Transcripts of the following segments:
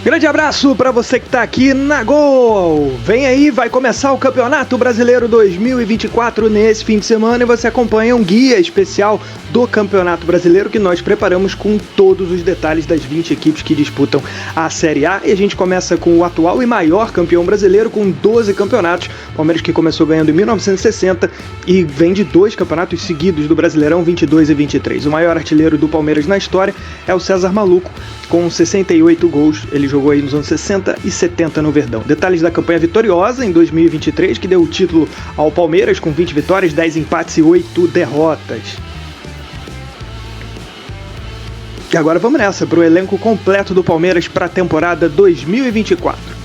Grande abraço para você que está aqui na Gol! Vem aí, vai começar o Campeonato Brasileiro 2024 nesse fim de semana e você acompanha um guia especial do Campeonato Brasileiro que nós preparamos com todos os detalhes das 20 equipes que disputam a Série A. E a gente começa com o atual e maior campeão brasileiro com 12 campeonatos. Palmeiras que começou ganhando em 1960 e vem de 2 campeonatos seguidos do Brasileirão, 22 e 23. O maior artilheiro do Palmeiras na história é o César Maluco, com 68 gols. Ele jogou aí nos anos 60 e 70 no Verdão. Detalhes da campanha vitoriosa em 2023, que deu o título ao Palmeiras com 20 vitórias, 10 empates e 8 derrotas. E agora vamos nessa, para o elenco completo do Palmeiras para a temporada 2024.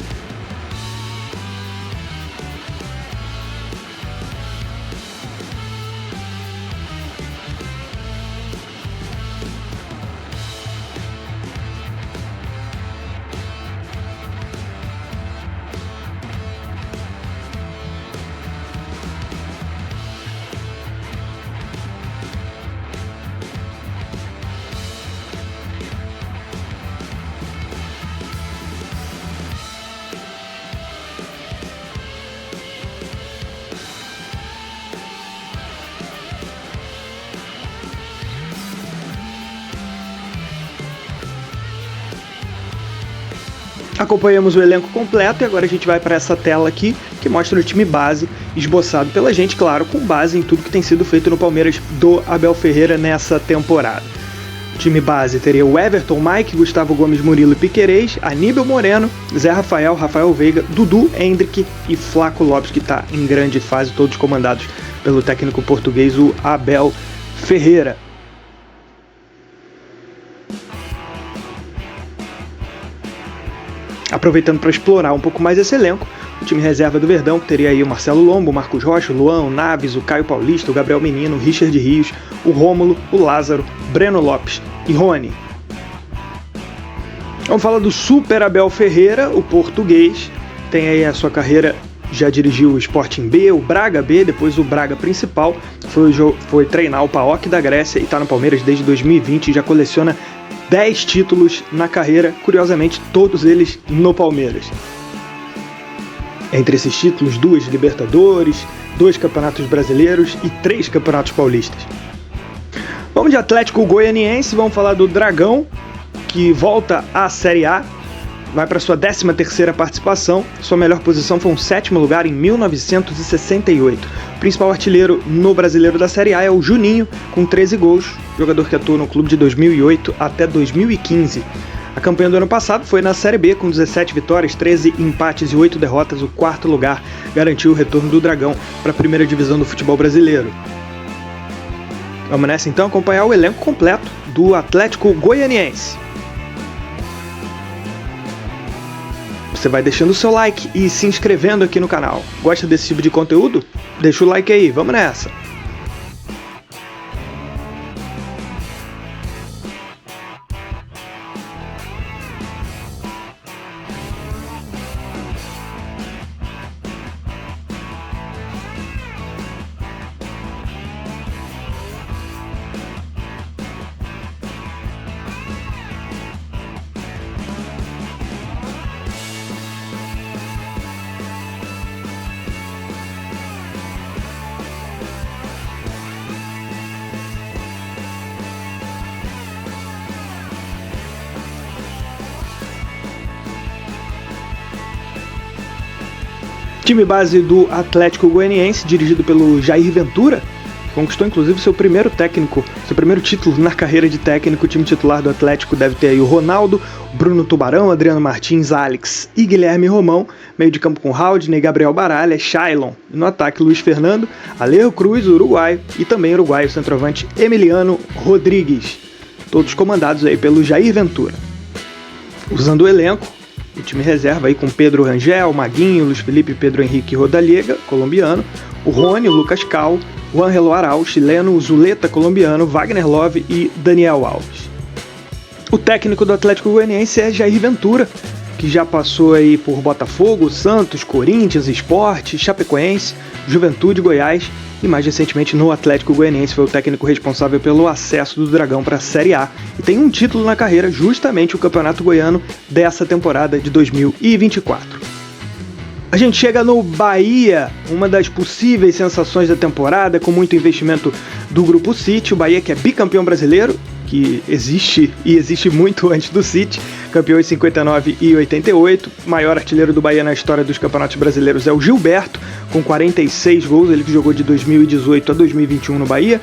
Acompanhamos o elenco completo e agora a gente vai para essa tela aqui que mostra o time base esboçado pela gente, claro, com base em tudo que tem sido feito no Palmeiras do Abel Ferreira nessa temporada. O time base teria o Everton, Mike, Gustavo Gomes, Murilo e Piquerez, Aníbal Moreno, Zé Rafael, Rafael Veiga, Dudu, Hendrick e Flaco Lopes, que está em grande fase, todos comandados pelo técnico português, o Abel Ferreira. Aproveitando para explorar um pouco mais esse elenco, o time reserva do Verdão, que teria aí o Marcelo Lombo, o Marcos Rocha, o Luan, o Naves, o Caio Paulista, o Gabriel Menino, o Richard Rios, o Rômulo, o Lázaro, Breno Lopes e Rony. Vamos falar do Super Abel Ferreira, o português, tem aí a sua carreira, já dirigiu o Sporting B, o Braga B, depois o Braga Principal, foi treinar o PAOK da Grécia e está no Palmeiras desde 2020 e já coleciona 10 títulos na carreira, curiosamente todos eles no Palmeiras. Entre esses títulos, 2 Libertadores, 2 Campeonatos Brasileiros e 3 Campeonatos Paulistas. Vamos de Atlético Goianiense, vamos falar do Dragão, que volta à Série A, vai para sua 13ª participação, sua melhor posição foi um 7º lugar em 1968. O principal artilheiro no Brasileiro da Série A é o Juninho, com 13 gols, jogador que atuou no clube de 2008 até 2015. A campanha do ano passado foi na Série B, com 17 vitórias, 13 empates e 8 derrotas. O 4º lugar garantiu o retorno do Dragão para a primeira divisão do futebol brasileiro. Vamos nessa então acompanhar o elenco completo do Atlético Goianiense. Você vai deixando o seu like e se inscrevendo aqui no canal. Gosta desse tipo de conteúdo? Deixa o like aí, vamos nessa! Time base do Atlético Goianiense, dirigido pelo Jair Ventura, conquistou inclusive seu primeiro título na carreira de técnico. O time titular do Atlético deve ter aí o Ronaldo, Bruno Tubarão, Adriano Martins, Alex e Guilherme Romão, meio de campo com Haldney, Gabriel Baralha, Shailon, e no ataque Luiz Fernando, Alejo Cruz, uruguaio, e também uruguaio, centroavante Emiliano Rodrigues, todos comandados aí pelo Jair Ventura. Usando o elenco, o time reserva aí com Pedro Rangel, Maguinho, Luiz Felipe, Pedro Henrique Rodallega, colombiano, o Rony, o Lucas Cal, o Ángelo Aral, chileno, o Zuleta, colombiano, Wagner Love e Daniel Alves. O técnico do Atlético Goianiense é Jair Ventura, que já passou aí por Botafogo, Santos, Corinthians, Sport, Chapecoense, Juventude, Goiás e mais recentemente no Atlético Goianiense, foi o técnico responsável pelo acesso do Dragão para a Série A e tem um título na carreira, justamente o Campeonato Goiano dessa temporada de 2024. A gente chega no Bahia, uma das possíveis sensações da temporada, com muito investimento do Grupo City, o Bahia que é bicampeão brasileiro, que existe muito antes do City, campeão em 59 e 88, maior artilheiro do Bahia na história dos campeonatos brasileiros é o Gilberto, com 46 gols, ele que jogou de 2018 a 2021 no Bahia.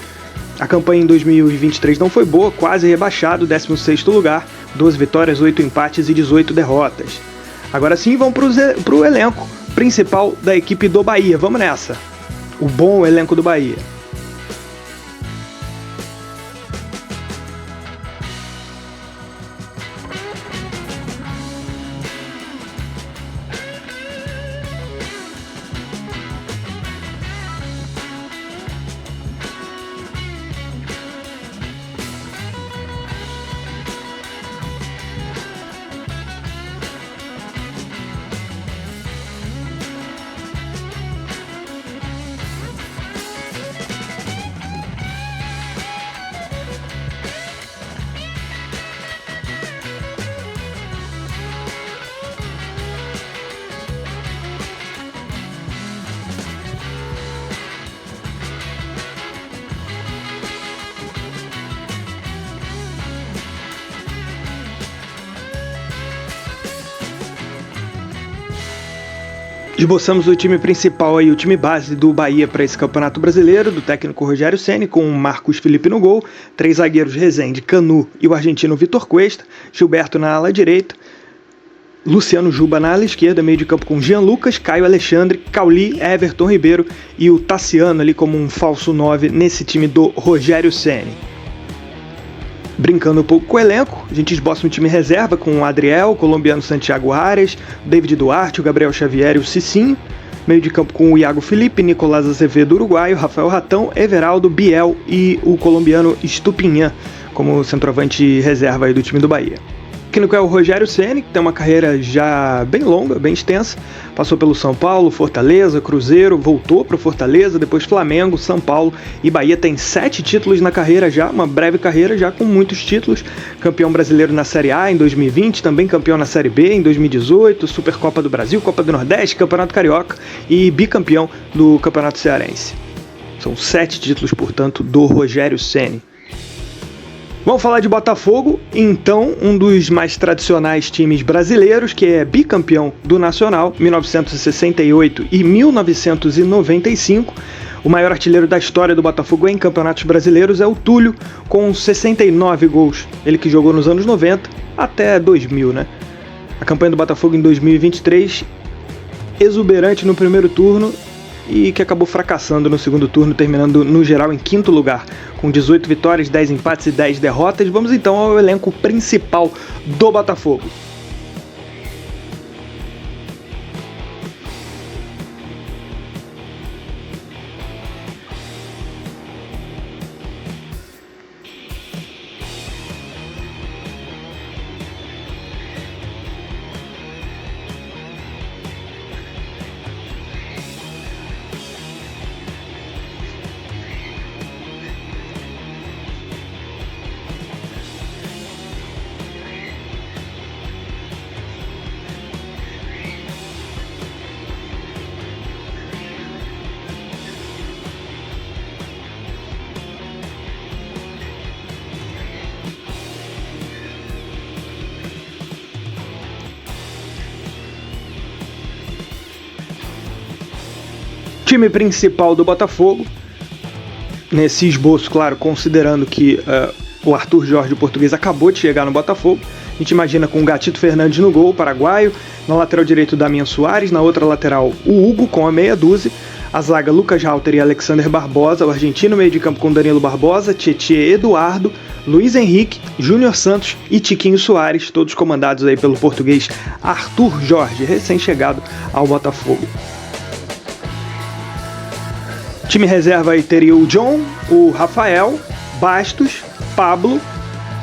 A campanha em 2023 não foi boa, quase rebaixado, 16º lugar, 12 vitórias, 8 empates e 18 derrotas. Agora sim, vamos para o elenco principal da equipe do Bahia, vamos nessa, o bom elenco do Bahia. Esboçamos o time principal e o time base do Bahia para esse Campeonato Brasileiro, do técnico Rogério Ceni, com o Marcos Felipe no gol, 3 zagueiros Rezende, Canu e o argentino Vitor Cuesta, Gilberto na ala direita, Luciano Juba na ala esquerda, meio de campo com Jean Lucas, Caio Alexandre, Cauli, Everton Ribeiro e o Tassiano ali como um falso 9 nesse time do Rogério Ceni. Brincando um pouco com o elenco, a gente esboça um time reserva com o Adriel, o colombiano Santiago Arias, David Duarte, o Gabriel Xavier e o Cicinho. Meio de campo com o Iago Felipe, Nicolás Azevedo, uruguaio, Rafael Ratão, Everaldo, Biel e o colombiano Estupinhan como centroavante reserva aí do time do Bahia. O técnico é o Rogério Ceni, que tem uma carreira já bem longa, bem extensa. Passou pelo São Paulo, Fortaleza, Cruzeiro, voltou para o Fortaleza, depois Flamengo, São Paulo e Bahia. Tem 7 títulos na carreira já, uma breve carreira já com muitos títulos. Campeão brasileiro na Série A em 2020, também campeão na Série B em 2018, Supercopa do Brasil, Copa do Nordeste, Campeonato Carioca e bicampeão do Campeonato Cearense. São 7 títulos, portanto, do Rogério Ceni. Vamos falar de Botafogo, então, um dos mais tradicionais times brasileiros, que é bicampeão do Nacional, 1968 e 1995. O maior artilheiro da história do Botafogo em campeonatos brasileiros é o Túlio, com 69 gols. Ele que jogou nos anos 90 até 2000, né? A campanha do Botafogo em 2023, exuberante no primeiro turno e que acabou fracassando no segundo turno, terminando no geral em 5º lugar, com 18 vitórias, 10 empates e 10 derrotas. Vamos então ao elenco principal do Botafogo. Time principal do Botafogo, nesse esboço, claro, considerando que o Arthur Jorge, o português, acabou de chegar no Botafogo. A gente imagina com o Gatito Fernandes no gol, paraguaio, na lateral direito Damian Soares, na outra lateral o Hugo com a meia dúzia, a zaga Lucas Halter e Alexander Barbosa, o argentino, meio de campo com Danilo Barbosa, Tietê Eduardo, Luiz Henrique, Júnior Santos e Tiquinho Soares, todos comandados aí pelo português Arthur Jorge, recém-chegado ao Botafogo. Time reserva aí teria o John, o Rafael, Bastos, Pablo,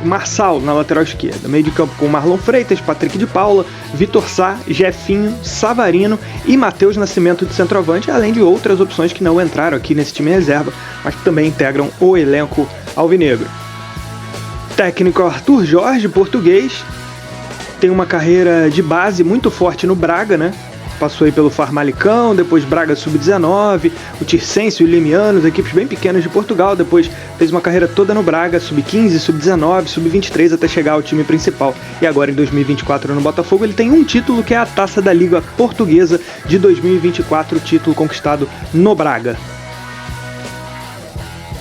Marçal na lateral esquerda. Meio de campo com Marlon Freitas, Patrick de Paula, Vitor Sá, Jefinho, Savarino e Matheus Nascimento de centroavante, além de outras opções que não entraram aqui nesse time reserva, mas que também integram o elenco alvinegro. Técnico Arthur Jorge, português, tem uma carreira de base muito forte no Braga, né? Passou aí pelo Farmalicão, depois Braga Sub-19, o Tirsense e o Limianos, equipes bem pequenas de Portugal. Depois fez uma carreira toda no Braga, Sub-15, Sub-19, Sub-23, até chegar ao time principal. E agora em 2024 no Botafogo ele tem um título, que é a Taça da Liga Portuguesa de 2024, título conquistado no Braga.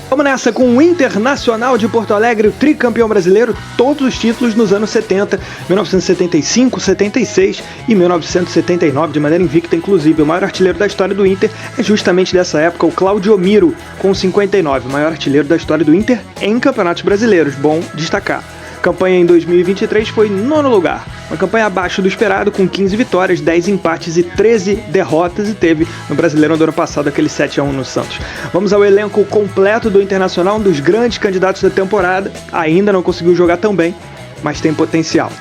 Vamos nessa com o Internacional de Porto Alegre, o tricampeão brasileiro, todos os títulos nos anos 70, 1975, 76 e 1979, de maneira invicta, inclusive. O maior artilheiro da história do Inter é justamente dessa época, o Claudio Miro, com 59, o maior artilheiro da história do Inter em campeonatos brasileiros, bom destacar. A campanha em 2023 foi nono lugar, uma campanha abaixo do esperado, com 15 vitórias, 10 empates e 13 derrotas, e teve no Brasileirão do ano passado aquele 7-1 no Santos. Vamos ao elenco completo do Internacional, um dos grandes candidatos da temporada. Ainda não conseguiu jogar tão bem, mas tem potencial.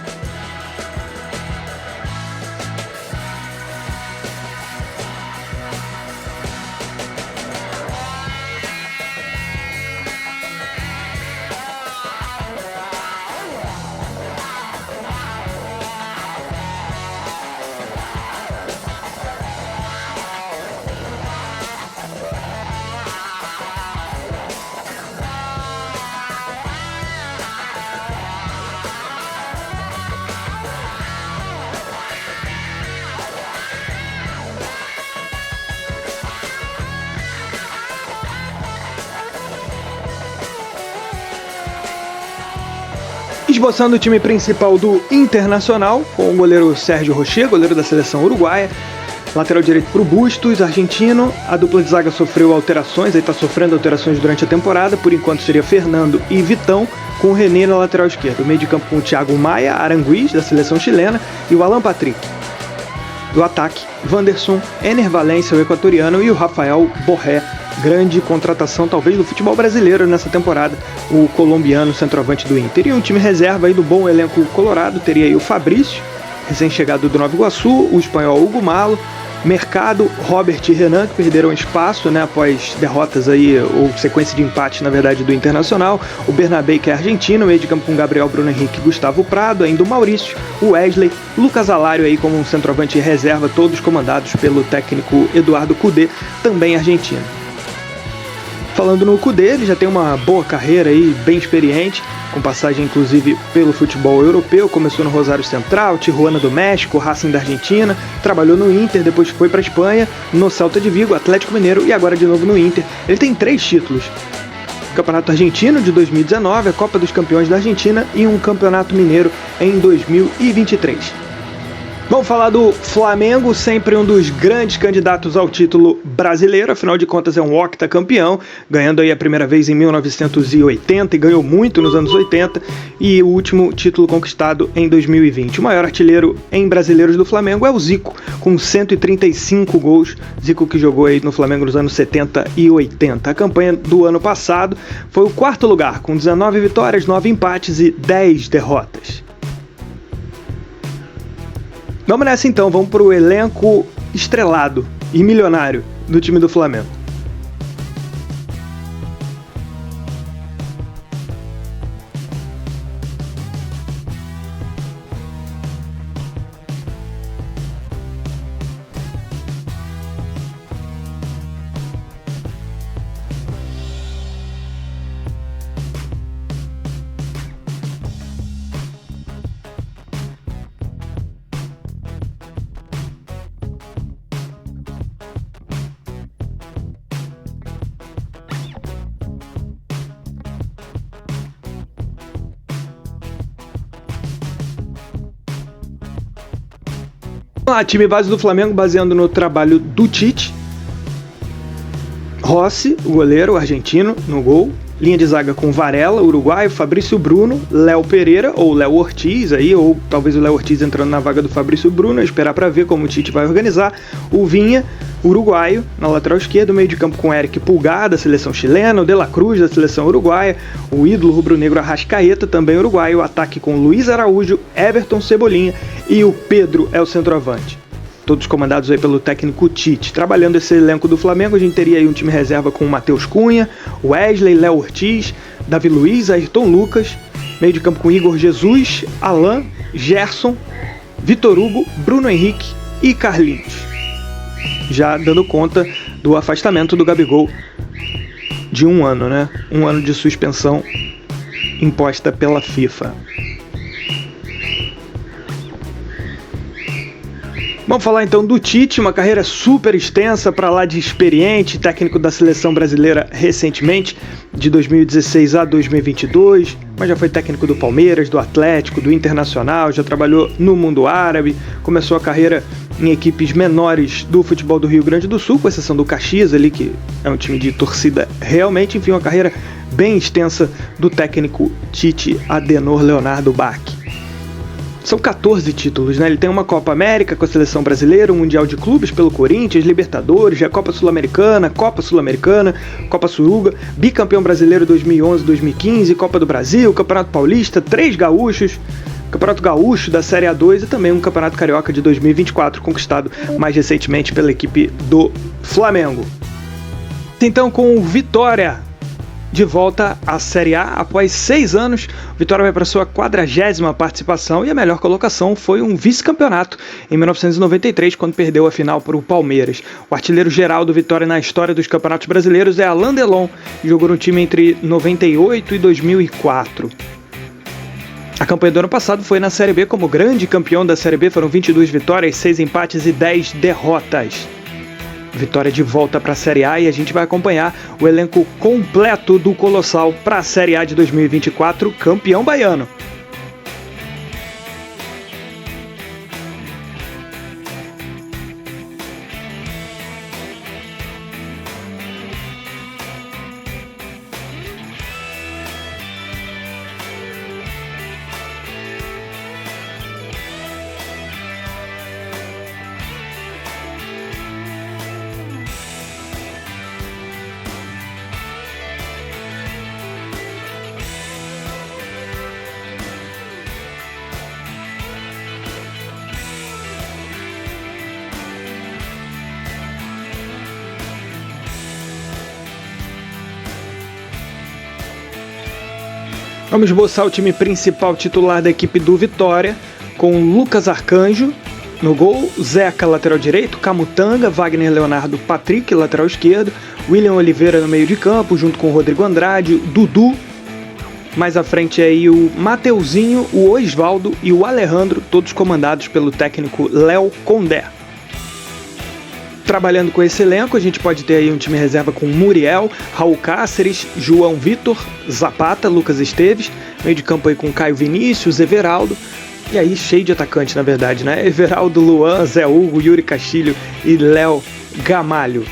Esboçando o time principal do Internacional, com o goleiro Sérgio Rocher, goleiro da seleção uruguaia, lateral direito para o Bustos, argentino. A dupla de zaga sofreu alterações, está sofrendo alterações durante a temporada. Por enquanto seria Fernando e Vitão, com o René na lateral esquerda. O meio de campo com o Thiago Maia, Aranguiz, da seleção chilena, e o Alan Patrick. Do ataque, Wanderson, Ener Valencia, o equatoriano, e o Rafael Borré, grande contratação talvez do futebol brasileiro nessa temporada, o colombiano centroavante do Inter. E um time reserva aí do bom elenco colorado, teria aí o Fabrício, recém-chegado do Nova Iguaçu, o espanhol Hugo Malo, Mercado, Robert e Renan, que perderam espaço, né, após derrotas aí, ou sequência de empate, na verdade, do Internacional, o Bernabé, que é argentino, meio de campo com Gabriel, Bruno Henrique e Gustavo Prado, ainda o Maurício, o Wesley, Lucas Alário aí como um centroavante reserva, todos comandados pelo técnico Eduardo Cudê, também argentino. Falando no Cudê, ele já tem uma boa carreira aí, bem experiente, com passagem inclusive pelo futebol europeu. Começou no Rosário Central, Tijuana do México, Racing da Argentina, trabalhou no Inter, depois foi para a Espanha, no Celta de Vigo, Atlético Mineiro e agora de novo no Inter. Ele tem 3 títulos: o Campeonato Argentino de 2019, a Copa dos Campeões da Argentina e um Campeonato Mineiro em 2023. Vamos falar do Flamengo, sempre um dos grandes candidatos ao título brasileiro, afinal de contas é um octacampeão, ganhando aí a primeira vez em 1980 e ganhou muito nos anos 80, e o último título conquistado em 2020. O maior artilheiro em brasileiros do Flamengo é o Zico, com 135 gols, Zico que jogou aí no Flamengo nos anos 70 e 80. A campanha do ano passado foi o 4º lugar, com 19 vitórias, 9 empates e 10 derrotas. Vamos nessa então, vamos para o elenco estrelado e milionário do time do Flamengo. Time base do Flamengo, baseando no trabalho do Tite. Rossi, o goleiro argentino, no gol. Linha de zaga com Varela, uruguaio, Fabrício Bruno, Léo Pereira, ou Léo Ortiz, aí, ou talvez o Léo Ortiz entrando na vaga do Fabrício Bruno, esperar para ver como o Tite vai organizar. O Vinha, uruguaio, na lateral esquerda, meio de campo com Eric Pulgar, da seleção chilena, o De La Cruz, da seleção uruguaia, o ídolo rubro-negro Arrascaeta, também uruguaio, o ataque com Luiz Araújo, Everton Cebolinha e o Pedro é o centroavante. Todos comandados aí pelo técnico Tite. Trabalhando esse elenco do Flamengo, a gente teria aí um time reserva com Matheus Cunha, Wesley, Léo Ortiz, Davi Luiz, Ayrton Lucas, meio de campo com Igor Jesus, Alain, Gerson, Vitor Hugo, Bruno Henrique e Carlinhos. Já dando conta do afastamento do Gabigol de 1 ano, né? 1 ano de suspensão imposta pela FIFA. Vamos falar então do Tite, uma carreira super extensa, para lá de experiente, técnico da seleção brasileira recentemente, de 2016 a 2022, mas já foi técnico do Palmeiras, do Atlético, do Internacional, já trabalhou no mundo árabe, começou a carreira em equipes menores do futebol do Rio Grande do Sul, com exceção do Caxias ali, que é um time de torcida realmente, enfim, uma carreira bem extensa do técnico Tite Adenor Leonardo Bach. São 14 títulos, né? Ele tem uma Copa América com a seleção brasileira, um Mundial de Clubes pelo Corinthians, Libertadores, a Copa Sul-Americana, Copa Suruga, bicampeão brasileiro 2011-2015, Copa do Brasil, Campeonato Paulista, 3 gaúchos, Campeonato Gaúcho da Série A2 e também um Campeonato Carioca de 2024, conquistado mais recentemente pela equipe do Flamengo. Então, com o Vitória de volta à Série A após 6 anos, o Vitória vai para sua 40ª participação e a melhor colocação foi um vice-campeonato em 1993, quando perdeu a final para o Palmeiras. O artilheiro geral do Vitória na história dos campeonatos brasileiros é Alain Delon, que jogou no time entre 98 e 2004. A campanha do ano passado foi na Série B como grande campeão da Série B, foram 22 vitórias, 6 empates e 10 derrotas. Vitória de volta para a Série A e a gente vai acompanhar o elenco completo do Colossal para a Série A de 2024, campeão baiano. Vamos esboçar o time principal titular da equipe do Vitória, com Lucas Arcanjo no gol, Zeca lateral direito, Camutanga, Wagner Leonardo, Patrick lateral esquerdo, William Oliveira no meio de campo, junto com o Rodrigo Andrade, Dudu, mais à frente aí o Mateuzinho, o Osvaldo e o Alejandro, todos comandados pelo técnico Léo Condé. Trabalhando com esse elenco, a gente pode ter aí um time reserva com Muriel, Raul Cáceres, João Vitor, Zapata, Lucas Esteves, meio de campo aí com Caio Vinícius, Everaldo, e aí cheio de atacante na verdade, né? Everaldo, Luan, Zé Hugo, Yuri Castilho e Léo Gamalho.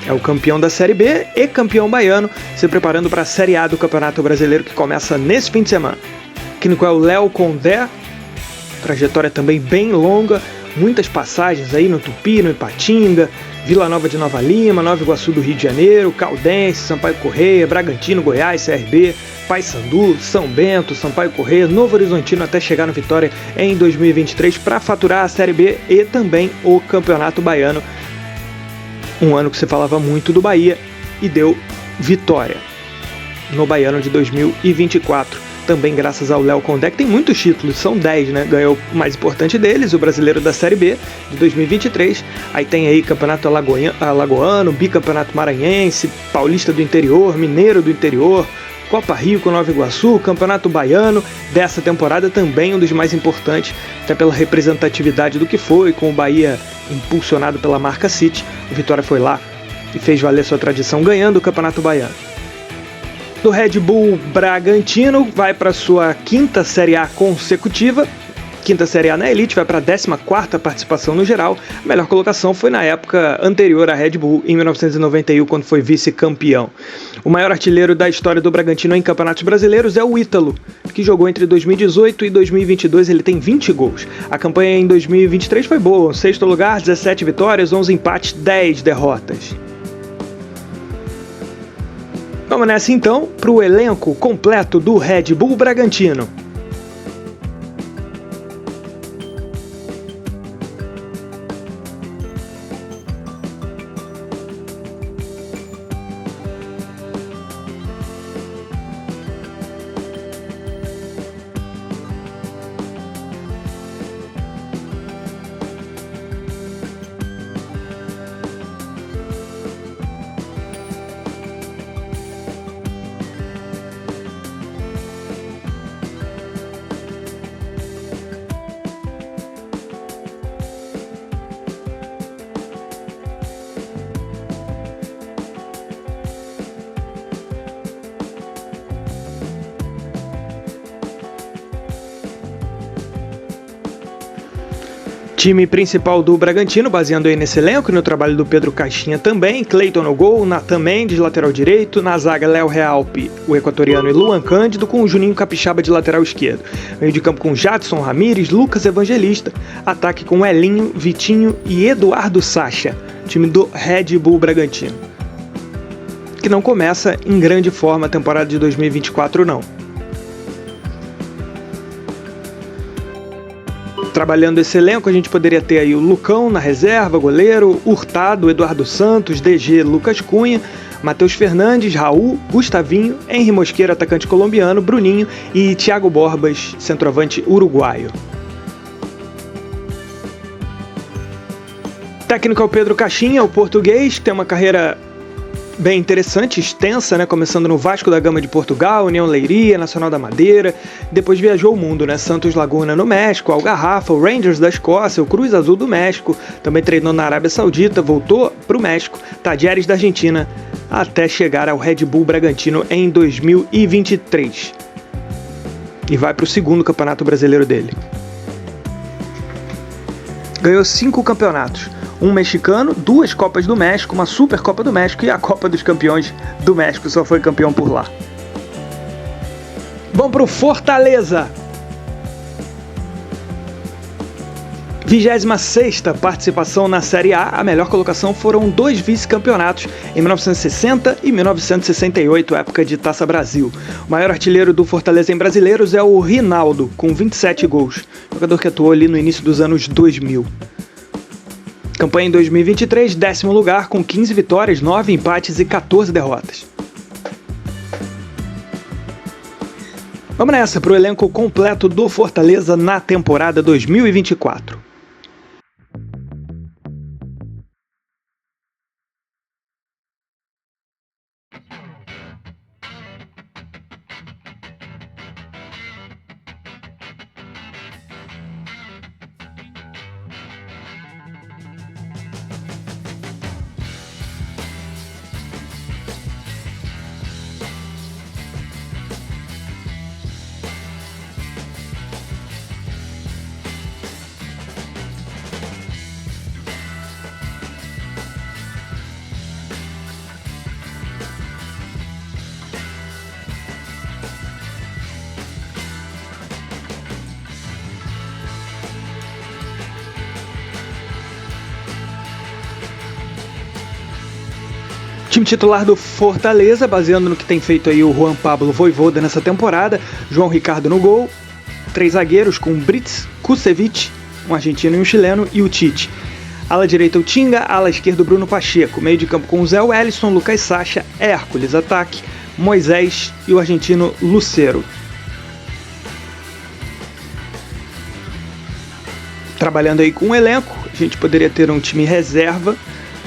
É o campeão da Série B e campeão baiano, se preparando para a Série A do Campeonato Brasileiro que começa nesse fim de semana. Aqui no qual o Léo Condé, trajetória também bem longa, muitas passagens aí no Tupi, no Ipatinga, Vila Nova de Nova Lima, Nova Iguaçu do Rio de Janeiro, Caldense, Sampaio Corrêa, Bragantino, Goiás, CRB, Paysandu, São Bento, Sampaio Corrêa, Novo Horizontino até chegar no Vitória em 2023 para faturar a Série B e também o Campeonato Baiano. Um ano que se falava muito do Bahia e deu vitória no Baiano de 2024. Também graças ao Léo Condé, que tem muitos títulos, são 10, né? Ganhou o mais importante deles, o Brasileiro da Série B de 2023. Aí tem aí Campeonato Alagoano, Bicampeonato Maranhense, Paulista do Interior, Mineiro do Interior, Copa Rio com Nova Iguaçu, Campeonato Baiano dessa temporada também um dos mais importantes, até pela representatividade do que foi, com o Bahia impulsionado pela marca City. O Vitória foi lá e fez valer sua tradição ganhando o Campeonato Baiano. Do Red Bull Bragantino vai para sua 5ª Série A consecutiva, quinta Série A na Elite, vai para a 14ª participação no geral. A melhor colocação foi na época anterior à Red Bull, em 1991, quando foi vice-campeão. O maior artilheiro da história do Bragantino em campeonatos brasileiros é o Ítalo, que jogou entre 2018 e 2022, ele tem 20 gols. A campanha em 2023 foi boa, 6º lugar, 17 vitórias, 11 empates, 10 derrotas. Vamos nessa então para o elenco completo do Red Bull Bragantino. Time principal do Bragantino, baseando aí nesse elenco e no trabalho do Pedro Caixinha também. Cleiton no gol, Nathan Mendes, lateral direito. Na zaga, Léo Realpe, o equatoriano, e Luan Cândido, com o Juninho Capixaba de lateral esquerdo. Meio de campo com Jadson Ramírez, Lucas Evangelista. Ataque com Elinho, Vitinho e Eduardo Sacha. Time do Red Bull Bragantino, que não começa em grande forma a temporada de 2024 não. Trabalhando esse elenco, a gente poderia ter aí o Lucão na reserva, goleiro, Hurtado, Eduardo Santos, DG, Lucas Cunha, Matheus Fernandes, Raul, Gustavinho, Henry Mosqueira, atacante colombiano, Bruninho e Thiago Borbas, centroavante uruguaio. Técnico é o Pedro Caixinha, o português, que tem uma carreira bem interessante, extensa, né? Começando no Vasco da Gama de Portugal, União Leiria, Nacional da Madeira, depois viajou o mundo, né? Santos Laguna no México, Algarrafa, o Rangers da Escócia, o Cruz Azul do México, também treinou na Arábia Saudita, voltou para o México, Talleres da Argentina, até chegar ao Red Bull Bragantino em 2023. E vai para o segundo campeonato brasileiro dele. Ganhou 5 campeonatos. Um mexicano, 2 Copas do México, uma Supercopa do México e a Copa dos Campeões do México, só foi campeão por lá. Vamos pro Fortaleza! 26ª participação na Série A, a melhor colocação foram 2 vice-campeonatos em 1960 e 1968, época de Taça Brasil. O maior artilheiro do Fortaleza em brasileiros é o Rinaldo, com 27 gols, jogador que atuou ali no início dos anos 2000. Campanha em 2023, 10º lugar, com 15 vitórias, 9 empates e 14 derrotas. Vamos nessa para o elenco completo do Fortaleza na temporada 2024. Time titular do Fortaleza, baseando no que tem feito aí o Juan Pablo Vojvoda nessa temporada, João Ricardo no gol, 3 zagueiros com Brits, Kusevich, um argentino e um chileno, e o Tite. Ala direita o Tinga, ala esquerda o Bruno Pacheco, meio de campo com o Zé Wellison, Lucas Sacha, Hércules, ataque, Moisés e o argentino Lucero. Trabalhando aí com o elenco, a gente poderia ter um time reserva,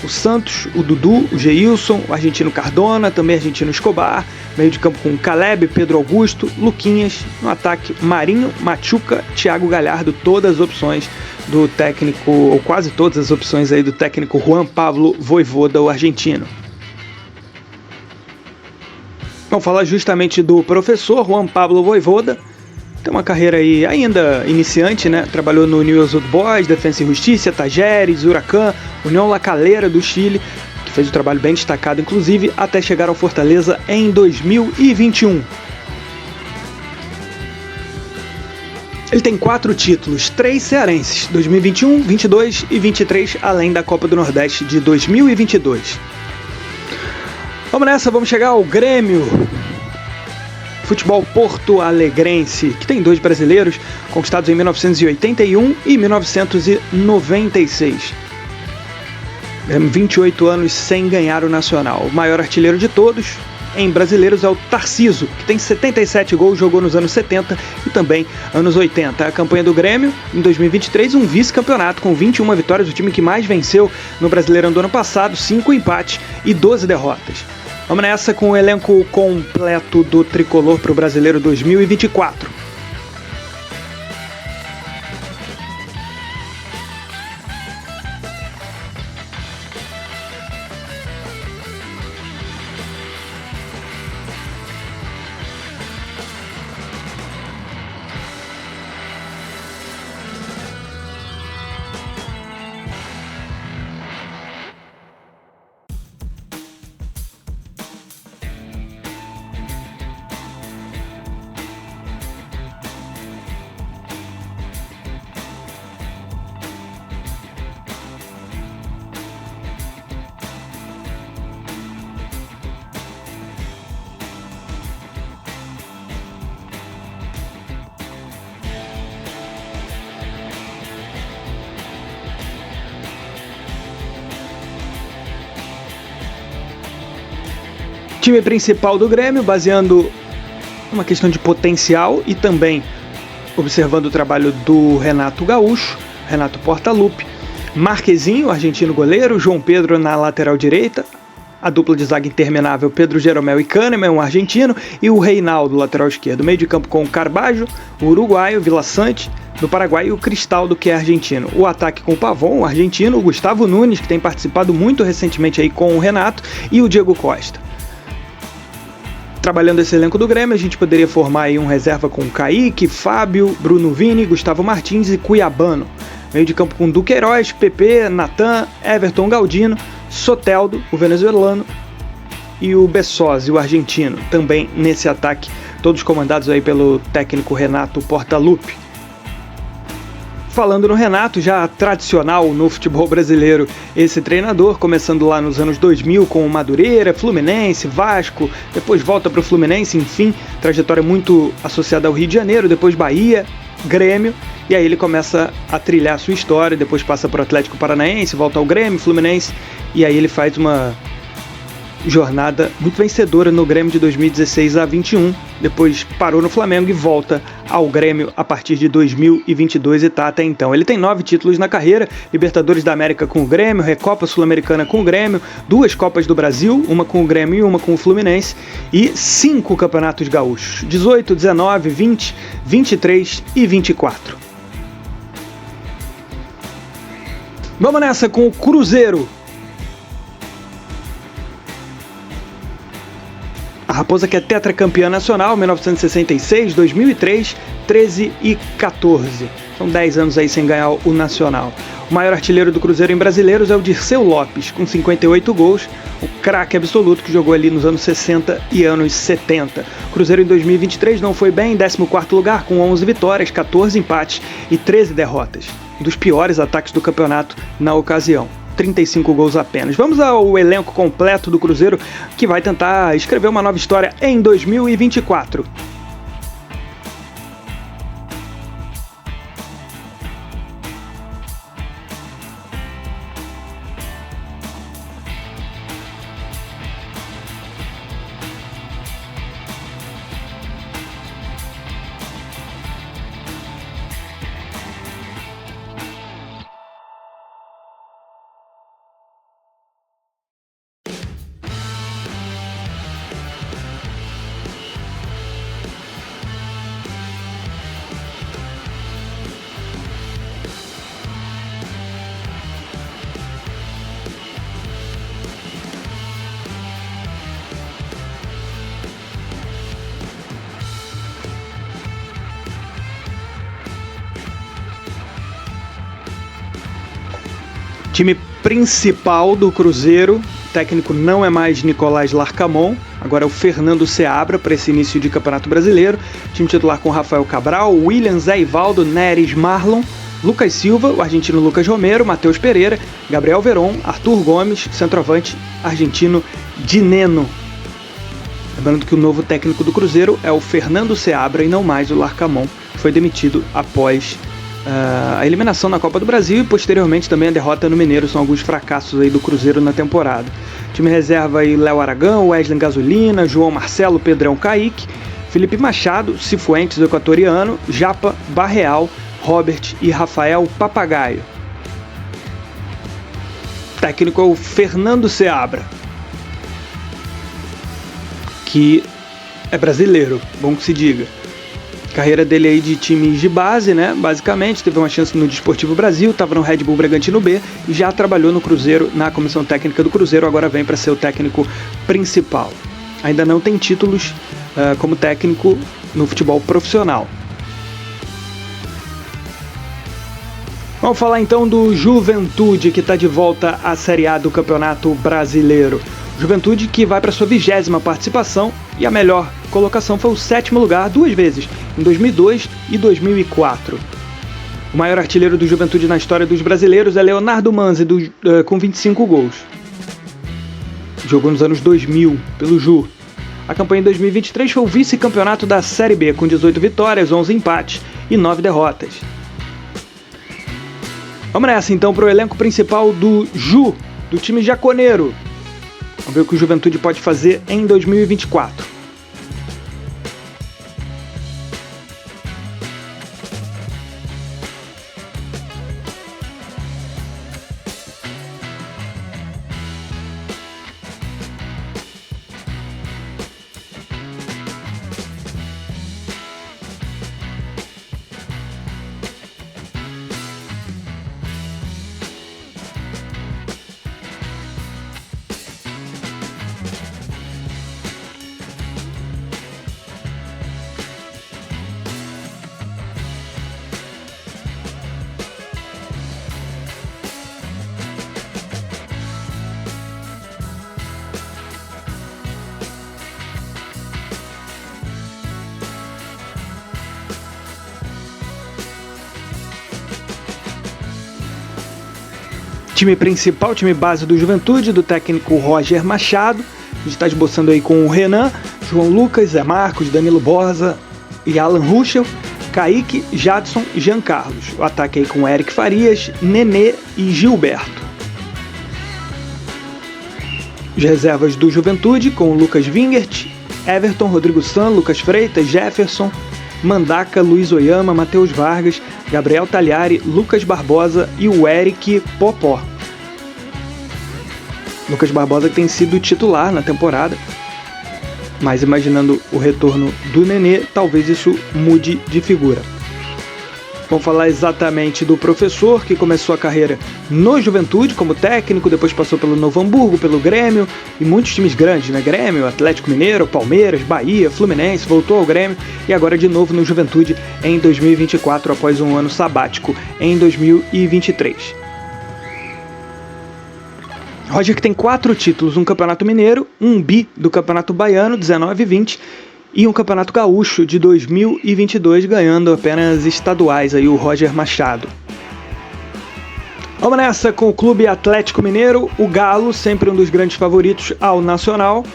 o Santos, o Dudu, o Geilson, o argentino Cardona, também o argentino Escobar, meio de campo com Caleb, Pedro Augusto, Luquinhas, no ataque Marinho, Machuca, Thiago Galhardo, todas as opções do técnico, ou quase todas as opções aí do técnico Juan Pablo Vojvoda, o argentino. Vamos falar justamente do professor Juan Pablo Vojvoda, tem uma carreira aí ainda iniciante, né? Trabalhou no Newell's Old Boys, Defensa e Justiça, Tajeres, Huracan, União La Calera do Chile, que fez um trabalho bem destacado, inclusive, até chegar ao Fortaleza em 2021. Ele tem 4 títulos, 3 cearenses, 2021, 22 e 23, além da Copa do Nordeste de 2022. Vamos nessa, vamos chegar ao Grêmio. Futebol Porto Alegrense, que tem 2 brasileiros, conquistados em 1981 e 1996. Grêmio, 28 anos sem ganhar o Nacional. O maior artilheiro de todos, em brasileiros, é o Tarciso, que tem 77 gols, jogou nos anos 70 e também anos 80. A campanha do Grêmio, em 2023, um vice-campeonato com 21 vitórias, o time que mais venceu no Brasileirão do ano passado, 5 empates e 12 derrotas. Vamos nessa com o elenco completo do Tricolor para o Brasileiro 2024. Time principal do Grêmio, baseando uma questão de potencial e também observando o trabalho do Renato Gaúcho, Renato Portaluppi, Marquezinho, argentino goleiro, João Pedro na lateral direita, a dupla de zaga interminável Pedro Jeromel e Kahneman, um argentino, e o Reinaldo, lateral esquerdo. Meio de campo com o Carbajo, o uruguaio, Vila Sante, do Paraguai, e o Cristaldo, que é argentino. O ataque com o Pavon, o argentino, o Gustavo Nunes, que tem participado muito recentemente aí com o Renato, e o Diego Costa. Trabalhando esse elenco do Grêmio, a gente poderia formar aí um reserva com Kaique, Fábio, Bruno Vini, Gustavo Martins e Cuiabano. Meio de campo com Duqueiroz, Pepe, Natan, Everton Galdino, Soteldo, o venezuelano, e o Bessosi, o argentino, também nesse ataque, todos comandados aí pelo técnico Renato Portaluppi. Falando no Renato, já tradicional no futebol brasileiro, esse treinador, começando lá nos anos 2000 com o Madureira, Fluminense, Vasco, depois volta para o Fluminense, enfim, trajetória muito associada ao Rio de Janeiro, depois Bahia, Grêmio, e aí ele começa a trilhar a sua história, depois passa para o Atlético Paranaense, volta ao Grêmio, Fluminense, e aí ele faz uma jornada muito vencedora no Grêmio de 2016 a 21, depois parou no Flamengo e volta ao Grêmio a partir de 2022 e tá até então. Ele tem 9 títulos na carreira, Libertadores da América com o Grêmio, Recopa Sul-Americana com o Grêmio, 2 Copas do Brasil, uma com o Grêmio e uma com o Fluminense, e 5 Campeonatos Gaúchos, 18, 19, 20, 23 e 24. Vamos nessa com o Cruzeiro. A Raposa, que é tetracampeã nacional, 1966, 2003, 13 e 14. São 10 anos aí sem ganhar o Nacional. O maior artilheiro do Cruzeiro em brasileiros é o Dirceu Lopes, com 58 gols, o craque absoluto que jogou ali nos anos 60 e anos 70. O Cruzeiro em 2023 não foi bem, em 14º lugar, com 11 vitórias, 14 empates e 13 derrotas. Um dos piores ataques do campeonato na ocasião. 35 gols apenas. Vamos ao elenco completo do Cruzeiro, que vai tentar escrever uma nova história em 2024. Time principal do Cruzeiro, o técnico não é mais Nicolás Larcamon, agora é o Fernando Seabra para esse início de Campeonato Brasileiro. Time titular com Rafael Cabral, William, Zé Ivaldo, Neres, Marlon, Lucas Silva, o argentino Lucas Romero, Matheus Pereira, Gabriel Veron, Arthur Gomes, centroavante argentino Dineno. Lembrando que o novo técnico do Cruzeiro é o Fernando Seabra e não mais o Larcamon, que foi demitido após a eliminação na Copa do Brasil e posteriormente também a derrota no Mineiro. São alguns fracassos aí do Cruzeiro na temporada. Time reserva aí Léo Aragão, Wesley Gasolina, João Marcelo, Pedrão Kaique, Felipe Machado, Cifuentes, o equatoriano, Japa, Barreal, Robert e Rafael Papagaio. O técnico é o Fernando Seabra, que é brasileiro, bom que se diga. Carreira dele aí de times de base, né? Basicamente, teve uma chance no Desportivo Brasil, estava no Red Bull Bragantino B e já trabalhou no Cruzeiro, na comissão técnica do Cruzeiro, agora vem para ser o técnico principal. Ainda não tem títulos como técnico no futebol profissional. Vamos falar então do Juventude, que está de volta à Série A do Campeonato Brasileiro. Juventude que vai para sua 20ª participação e a melhor colocação foi o 7º lugar 2 vezes, em 2002 e 2004. O maior artilheiro do Juventude na história dos brasileiros é Leonardo Manzi, com 25 gols. Jogou nos anos 2000 pelo Ju. A campanha em 2023 foi o vice-campeonato da Série B, com 18 vitórias, 11 empates e 9 derrotas. Vamos nessa então para o elenco principal do Ju, do time jaconeiro. Vamos ver o que o Juventude pode fazer em 2024. Time principal, time base do Juventude, do técnico Roger Machado. A gente está esboçando aí com o Renan, João Lucas, Zé Marcos, Danilo Borza e Alan Ruschel, Kaique, Jadson e Jean Carlos. O ataque aí com Eric Farias, Nenê e Gilberto. As reservas do Juventude com Lucas Vingert, Everton, Rodrigo San, Lucas Freitas, Jefferson, Mandaca, Luiz Oyama, Matheus Vargas, Gabriel Talhari, Lucas Barbosa e o Eric Popó. Lucas Barbosa que tem sido titular na temporada, mas imaginando o retorno do Nenê, talvez isso mude de figura. Vamos falar exatamente do professor, que começou a carreira no Juventude como técnico, depois passou pelo Novo Hamburgo, pelo Grêmio e muitos times grandes, né? Grêmio, Atlético Mineiro, Palmeiras, Bahia, Fluminense, voltou ao Grêmio e agora de novo no Juventude em 2024, após um ano sabático em 2023. Roger que tem 4 títulos, um Campeonato Mineiro, um bi do Campeonato Baiano, 19 e 20, e um Campeonato Gaúcho de 2022, ganhando apenas estaduais, aí o Roger Machado. Vamos nessa com o Clube Atlético Mineiro, o Galo, sempre um dos grandes favoritos ao Nacional.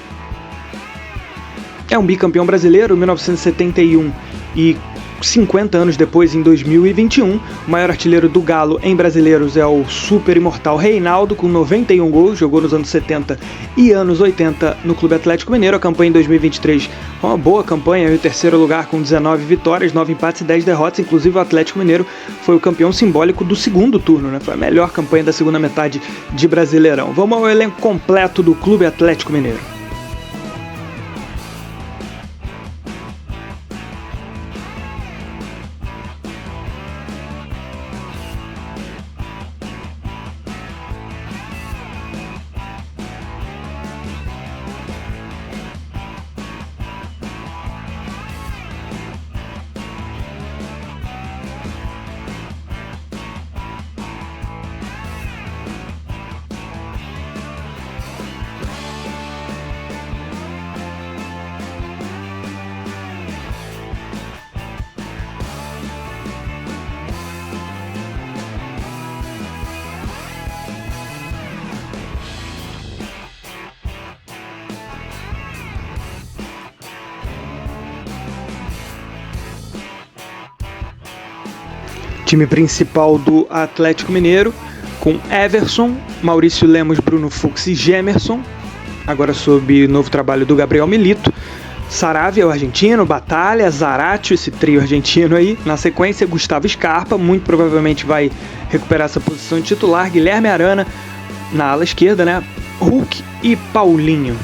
É um bicampeão brasileiro, 1971 e 50 anos depois, em 2021. O maior artilheiro do Galo em brasileiros é o super imortal Reinaldo, com 91 gols, jogou nos anos 70 e anos 80 no Clube Atlético Mineiro. A campanha em 2023 foi uma boa campanha, em terceiro lugar com 19 vitórias, 9 empates e 10 derrotas. Inclusive o Atlético Mineiro foi o campeão simbólico do segundo turno, né? Foi a melhor campanha da segunda metade de Brasileirão. Vamos ao elenco completo do Clube Atlético Mineiro. Time principal do Atlético Mineiro, com Everson, Maurício Lemos, Bruno Fux e Gemerson, agora sob novo trabalho do Gabriel Milito. Saravia, o argentino, Batalha, Zarate, esse trio argentino aí. Na sequência, Gustavo Scarpa, muito provavelmente vai recuperar essa posição de titular. Guilherme Arana, na ala esquerda, né? Hulk e Paulinho.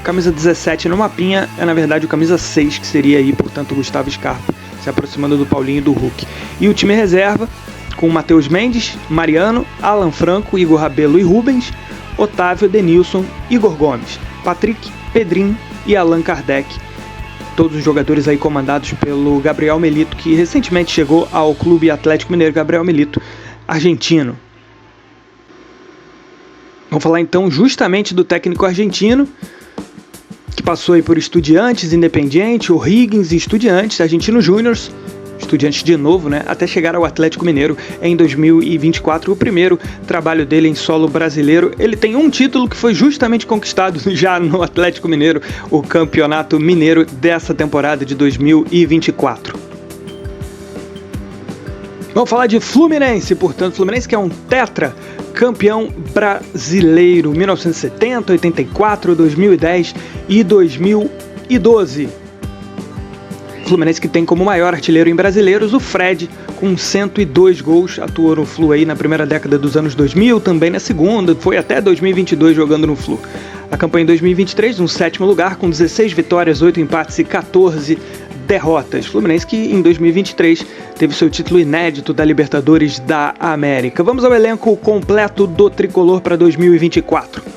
Camisa 17 no mapinha é, na verdade, o camisa 6, que seria aí, portanto, o Gustavo Scarpa, se aproximando do Paulinho e do Hulk. E o time reserva, com Matheus Mendes, Mariano, Alan Franco, Igor Rabelo e Rubens, Otávio, Denilson, Igor Gomes, Patrick, Pedrinho e Allan Kardec, todos os jogadores aí comandados pelo Gabriel Milito, que recentemente chegou ao Clube Atlético Mineiro. Gabriel Milito, argentino. Vamos falar então justamente do técnico argentino, que passou aí por Estudiantes, Independiente, O'Higgins e Estudiantes, Argentinos Júniors, Estudiantes de novo, né, até chegar ao Atlético Mineiro em 2024, o primeiro trabalho dele em solo brasileiro. Ele tem um título que foi justamente conquistado já no Atlético Mineiro, o Campeonato Mineiro dessa temporada de 2024. Vamos falar de Fluminense, portanto, Fluminense que é um tetra campeão brasileiro, 1970, 84, 2010 e 2012. Fluminense que tem como maior artilheiro em brasileiros o Fred, com 102 gols, atuou no Flu aí na primeira década dos anos 2000, também na segunda, foi até 2022 jogando no Flu. A campanha em 2023, um sétimo lugar, com 16 vitórias, 8 empates e 14 derrotas. Fluminense que em 2023 teve seu título inédito da Libertadores da América. Vamos ao elenco completo do tricolor para 2024.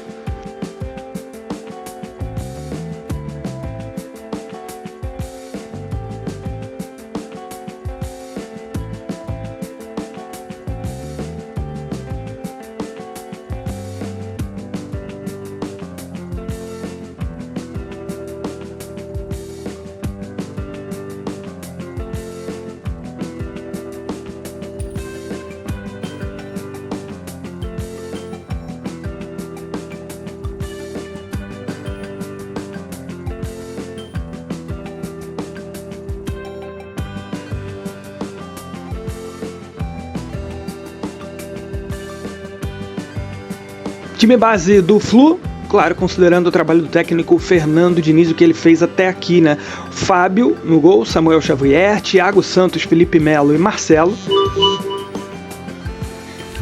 Time base do Flu, claro, considerando o trabalho do técnico Fernando Diniz, o que ele fez até aqui, né? Fábio no gol, Samuel Xavier, Thiago Santos, Felipe Melo e Marcelo.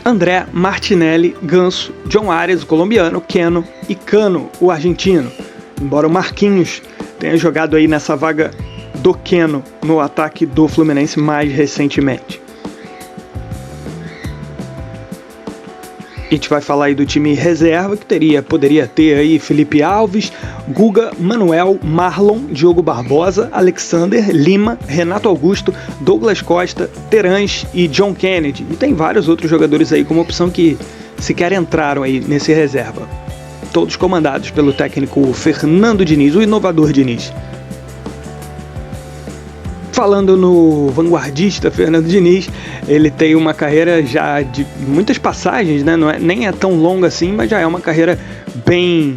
André, Martinelli, Ganso, John Arias, o colombiano, Keno e Cano, o argentino. Embora o Marquinhos tenha jogado aí nessa vaga do Keno no ataque do Fluminense mais recentemente. A gente vai falar aí do time reserva, que poderia ter aí Felipe Alves, Guga, Manuel, Marlon, Diogo Barbosa, Alexander, Lima, Renato Augusto, Douglas Costa, Terãs e John Kennedy. E tem vários outros jogadores aí como opção que sequer entraram aí nesse reserva. Todos comandados pelo técnico Fernando Diniz, o inovador Diniz. Falando no vanguardista Fernando Diniz, ele tem uma carreira já de muitas passagens, né? Nem é tão longa assim, mas já é uma carreira bem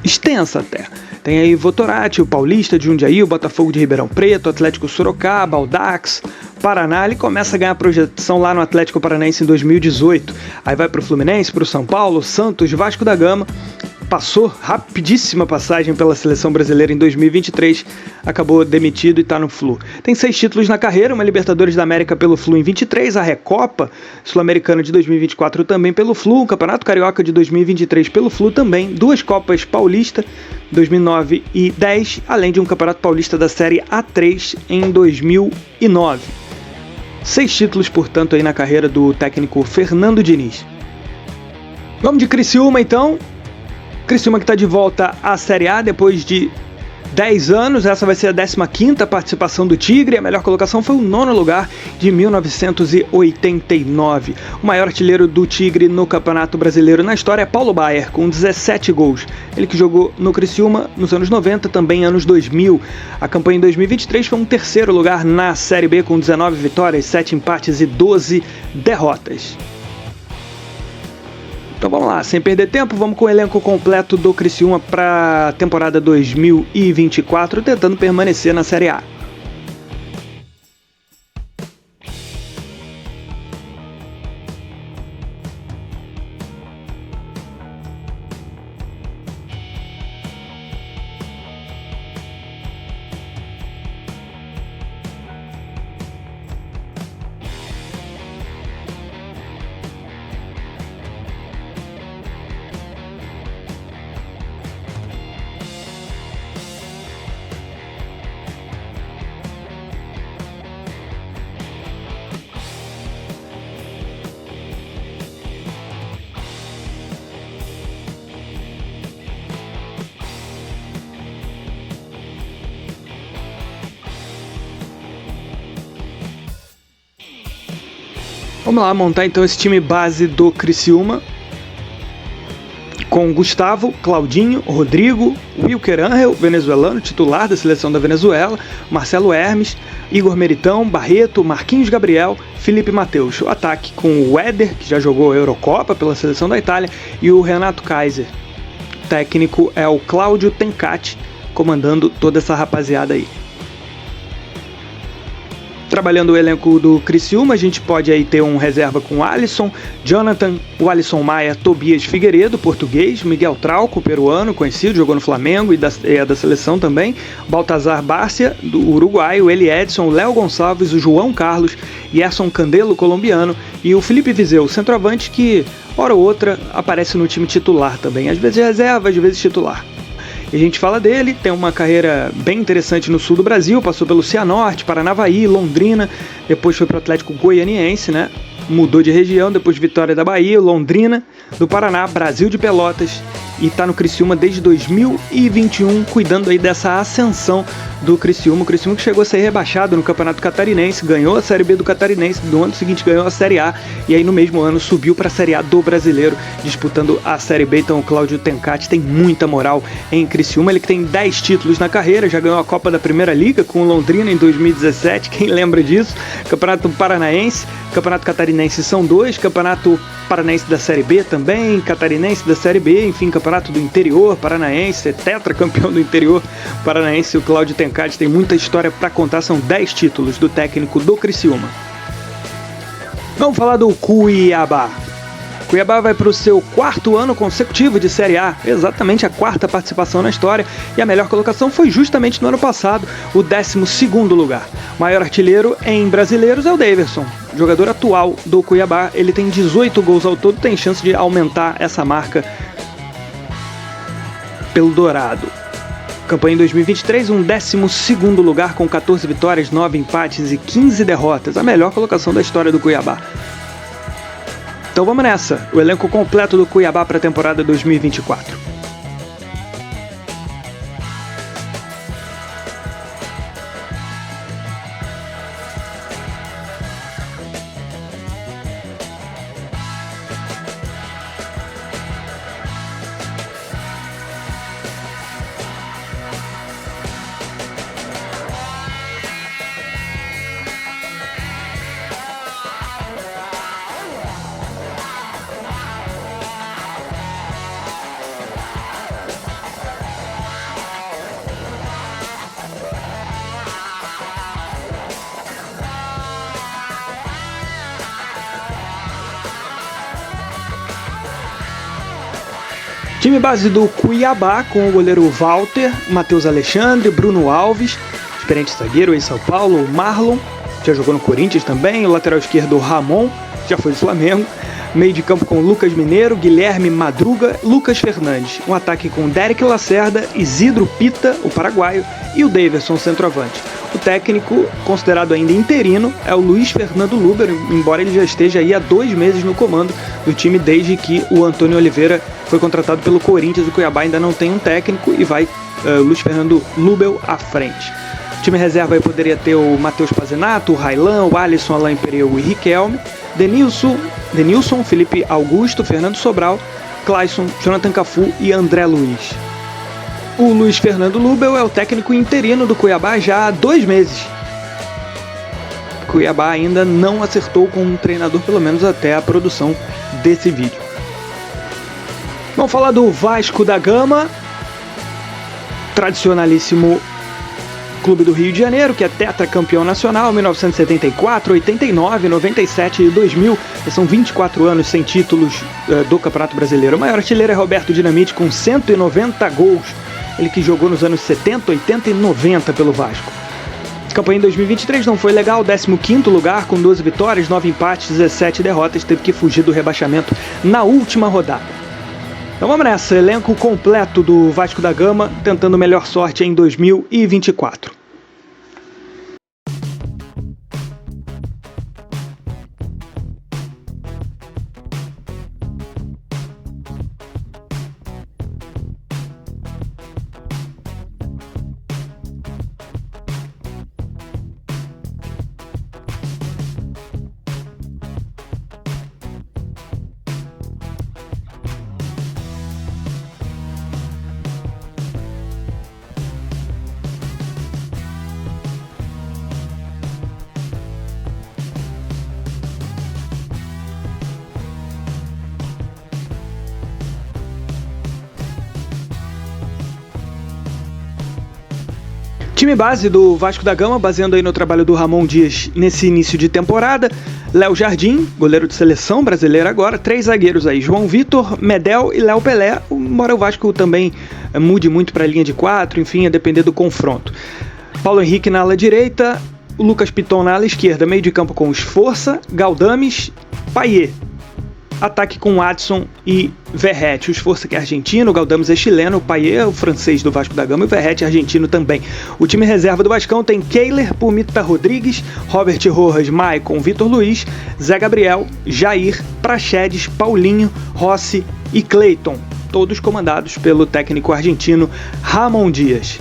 extensa até. Tem aí Votorati, o Paulista de Jundiaí, o Botafogo de Ribeirão Preto, o Atlético Sorocaba, o Audax, Paraná. Ele começa a ganhar projeção lá no Atlético Paranaense em 2018. Aí vai para o Fluminense, para o São Paulo, Santos, Vasco da Gama. Passou rapidíssima passagem pela seleção brasileira em 2023, acabou demitido e está no Flu. Tem 6 títulos na carreira, uma Libertadores da América pelo Flu em 23, a Recopa Sul-Americana de 2024 também pelo Flu, o Campeonato Carioca de 2023 pelo Flu também, 2 Copas Paulista 2009 e 10, além de um Campeonato Paulista da Série A3 em 2009. 6 títulos, portanto, aí na carreira do técnico Fernando Diniz. Vamos de Criciúma, então. Criciúma que está de volta à Série A depois de 10 anos, essa vai ser a 15ª participação do Tigre, a melhor colocação foi o 9º lugar de 1989. O maior artilheiro do Tigre no Campeonato Brasileiro na história é Paulo Baier, com 17 gols. Ele que jogou no Criciúma nos anos 90, também anos 2000. A campanha em 2023 foi um 3º lugar na Série B, com 19 vitórias, 7 empates e 12 derrotas. Então vamos lá, sem perder tempo, vamos com o elenco completo do Criciúma para a temporada 2024, tentando permanecer na Série A. Vamos lá montar então esse time base do Criciúma, com Gustavo, Claudinho, Rodrigo, Wilker Angel, venezuelano, titular da seleção da Venezuela, Marcelo Hermes, Igor Meritão, Barreto, Marquinhos Gabriel, Felipe Mateus. O ataque com o Éder, que já jogou a Eurocopa pela seleção da Itália, e o Renato Kaiser. O técnico é o Cláudio Tencati, comandando toda essa rapaziada aí. Trabalhando o elenco do Criciúma, a gente pode aí ter um reserva com Alisson, Jonathan, o Alisson Maia, Tobias Figueiredo, português, Miguel Trauco, peruano, conhecido, jogou no Flamengo e é da seleção também, Baltazar Bárcia, do Uruguai, o Eli Edson, o Léo Gonçalves, o João Carlos, Yerson Candelo, colombiano, e o Felipe Viseu, centroavante que, hora ou outra, aparece no time titular também, às vezes reserva, às vezes titular. E a gente fala dele, tem uma carreira bem interessante no sul do Brasil, passou pelo Cianorte, Paranavaí, Londrina, depois foi para o Atlético Goianiense, né? Mudou de região, depois Vitória da Bahia, Londrina, do Paraná, Brasil de Pelotas, e está no Criciúma desde 2021, cuidando aí dessa ascensão do Criciúma. O Criciúma que chegou a ser rebaixado no Campeonato Catarinense, ganhou a Série B do Catarinense, no ano seguinte ganhou a Série A, e aí no mesmo ano subiu para a Série A do Brasileiro, disputando a Série B. Então o Cláudio Tencati tem muita moral em Criciúma, ele que tem 10 títulos na carreira, já ganhou a Copa da Primeira Liga com o Londrina em 2017, quem lembra disso? Campeonato Paranaense, Campeonato Catarinense são 2, Campeonato Paranaense da Série B também, Catarinense da Série B, enfim, Campeonato do Interior Paranaense, tetracampeão do Interior Paranaense. O Cláudio Tencati tem muita história para contar, são 10 títulos do técnico do Criciúma. Vamos falar do Cuiabá. Cuiabá vai para o seu 4º ano consecutivo de Série A, exatamente a 4ª participação na história, e a melhor colocação foi justamente no ano passado, o 12º lugar. O maior artilheiro em brasileiros é o Daverson, jogador atual do Cuiabá. Ele tem 18 gols ao todo, tem chance de aumentar essa marca pelo Dourado. Campanha em 2023, um 12º lugar com 14 vitórias, 9 empates e 15 derrotas, a melhor colocação da história do Cuiabá. Então vamos nessa, o elenco completo do Cuiabá para a temporada 2024. Time base do Cuiabá, com o goleiro Walter, Matheus Alexandre, Bruno Alves, experiente zagueiro em São Paulo, Marlon, já jogou no Corinthians também, o lateral esquerdo Ramon, já foi do Flamengo, meio de campo com Lucas Mineiro, Guilherme Madruga, Lucas Fernandes, um ataque com Derek Lacerda, Isidro Pita, o paraguaio, e o Daverson, centroavante. O técnico, considerado ainda interino, é o Luiz Fernando Luber, embora ele já esteja aí há 2 meses no comando do time desde que o Antônio Oliveira foi contratado pelo Corinthians. O Cuiabá ainda não tem um técnico e vai Luiz Fernando Luber à frente. O time reserva aí poderia ter o Matheus Pazinato, o Railan, o Alisson, Alain Pereu e Riquelme, Denilson, Felipe Augusto, Fernando Sobral, Clayson, Jonathan Cafu e André Luiz. O Luiz Fernando Lubel é o técnico interino do Cuiabá já há 2 meses. O Cuiabá ainda não acertou com um treinador, pelo menos até a produção desse vídeo. Vamos falar do Vasco da Gama, tradicionalíssimo clube do Rio de Janeiro, que é tetracampeão nacional, 1974, 89, 97 e 2000. São 24 anos sem títulos do Campeonato Brasileiro. O maior artilheiro é Roberto Dinamite, com 190 gols. Ele que jogou nos anos 70, 80 e 90 pelo Vasco. A campanha em 2023 não foi legal, 15º lugar com 12 vitórias, 9 empates, 17 derrotas, teve que fugir do rebaixamento na última rodada. Então vamos nessa, elenco completo do Vasco da Gama, tentando melhor sorte em 2024. Time base do Vasco da Gama, baseando aí no trabalho do Ramon Dias nesse início de temporada. Léo Jardim, goleiro de seleção brasileira agora. 3 zagueiros aí, João Vitor, Medel e Léo Pelé. Embora o Vasco também mude muito para a linha de 4, enfim, a depender do confronto. Paulo Henrique na ala direita, o Lucas Piton na ala esquerda. Meio de campo com Esforça, Galdames, Payet. Ataque com Adson e Verratti. O Esforça que é argentino, o Galdames é chileno, o Payet é o francês do Vasco da Gama e o Verratti é argentino também. O time reserva do Vascão tem Kehler, Pumita Rodrigues, Robert Rojas, Maicon, Vitor Luiz, Zé Gabriel, Jair, Praxedes, Paulinho, Rossi e Cleiton. Todos comandados pelo técnico argentino Ramon Dias.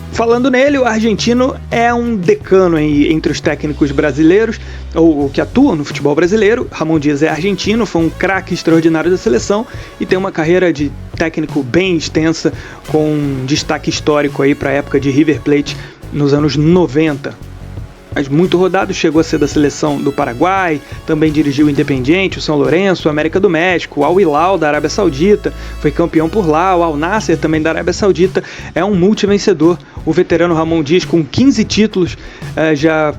Falando nele, o argentino é um decano entre os técnicos brasileiros, ou que atuam no futebol brasileiro. Ramon Dias é argentino, foi um craque extraordinário da seleção e tem uma carreira de técnico bem extensa, com destaque histórico aí para a época de River Plate nos anos 90. Mas muito rodado, chegou a ser da seleção do Paraguai, também dirigiu o Independiente, o São Lourenço, o América do México, o Al Hilal da Arábia Saudita, foi campeão por lá, o Al Nassr também da Arábia Saudita, é um multivencedor. O veterano Ramon Dias, com 15 títulos, já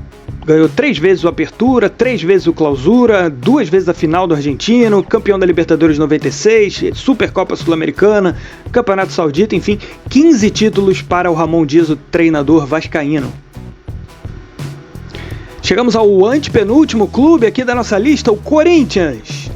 ganhou 3 vezes o Apertura, 3 vezes o Clausura, 2 vezes a final do Argentino, campeão da Libertadores 96, Supercopa Sul-Americana, Campeonato Saudita, enfim, 15 títulos para o Ramon Dias, o treinador vascaíno. Chegamos ao antepenúltimo clube aqui da nossa lista, o Corinthians.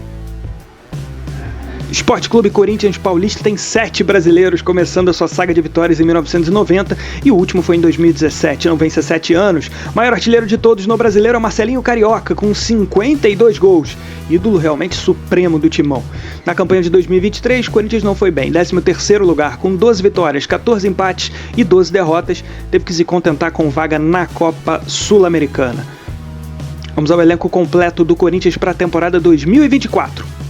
Esporte Clube Corinthians Paulista tem 7 brasileiros, começando a sua saga de vitórias em 1990 e o último foi em 2017, não vence há 7 anos. Maior artilheiro de todos no brasileiro é Marcelinho Carioca, com 52 gols, ídolo realmente supremo do timão. Na campanha de 2023, o Corinthians não foi bem, 13º lugar, com 12 vitórias, 14 empates e 12 derrotas, teve que se contentar com vaga na Copa Sul-Americana. Vamos ao elenco completo do Corinthians para a temporada 2024.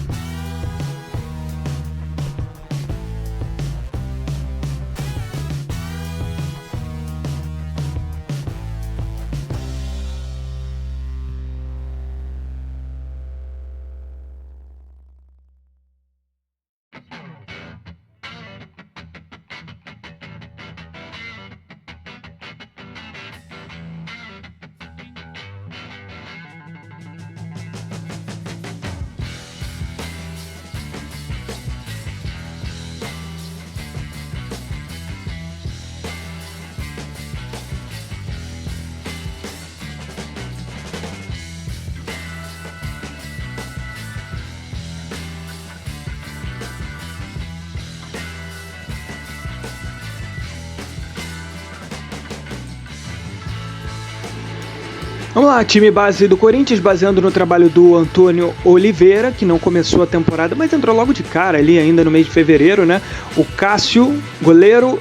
Vamos lá, time base do Corinthians, baseando no trabalho do Antônio Oliveira, que não começou a temporada, mas entrou logo de cara ali ainda no mês de fevereiro, né? O Cássio, goleiro,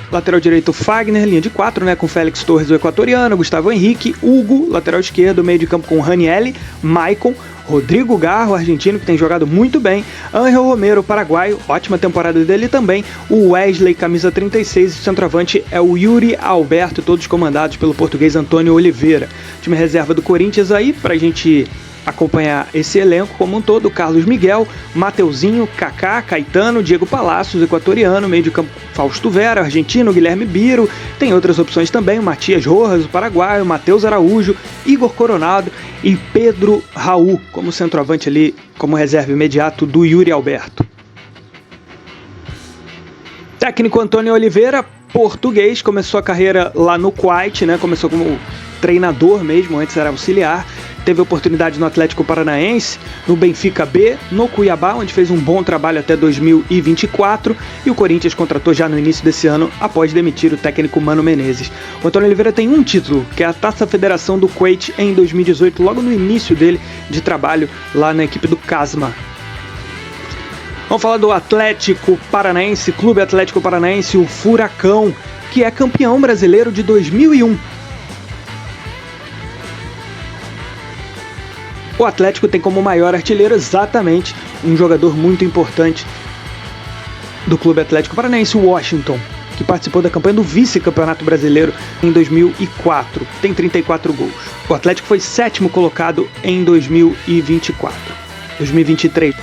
lateral direito Fagner, linha de 4, né? Com Félix Torres, o equatoriano, Gustavo Henrique, Hugo, lateral esquerdo, meio de campo com Ranielli, Maicon, Rodrigo Garro, argentino, que tem jogado muito bem, Ángel Romero, paraguaio, ótima temporada dele também, o Wesley, camisa 36, e o centroavante é o Yuri Alberto, todos comandados pelo português Antônio Oliveira. Time reserva do Corinthians aí, pra gente acompanhar esse elenco como um todo: Carlos Miguel, Mateuzinho, Kaká, Caetano, Diego Palacios, equatoriano, meio de campo Fausto Vera, argentino, Guilherme Biro, tem outras opções também, o Matias Rojas, o paraguaio, Matheus Araújo, Igor Coronado e Pedro Raul, como centroavante ali, como reserva imediato do Yuri Alberto. Técnico Antônio Oliveira, português, começou a carreira lá no Kuwait, né? Começou como treinador mesmo, antes era auxiliar. Teve oportunidade no Atlético Paranaense, no Benfica B, no Cuiabá, onde fez um bom trabalho até 2024, e o Corinthians contratou já no início desse ano, após demitir o técnico Mano Menezes. O Antônio Oliveira tem um título, que é a Taça Federação do Kuwait em 2018, logo no início dele de trabalho lá na equipe do Casma. Vamos falar do Atlético Paranaense, Clube Atlético Paranaense, o Furacão, que é campeão brasileiro de 2001. O Atlético tem como maior artilheiro exatamente um jogador muito importante do Clube Atlético Paranaense, o Washington, que participou da campanha do vice-campeonato brasileiro em 2004. Tem 34 gols. O Atlético foi 7º colocado em 2023.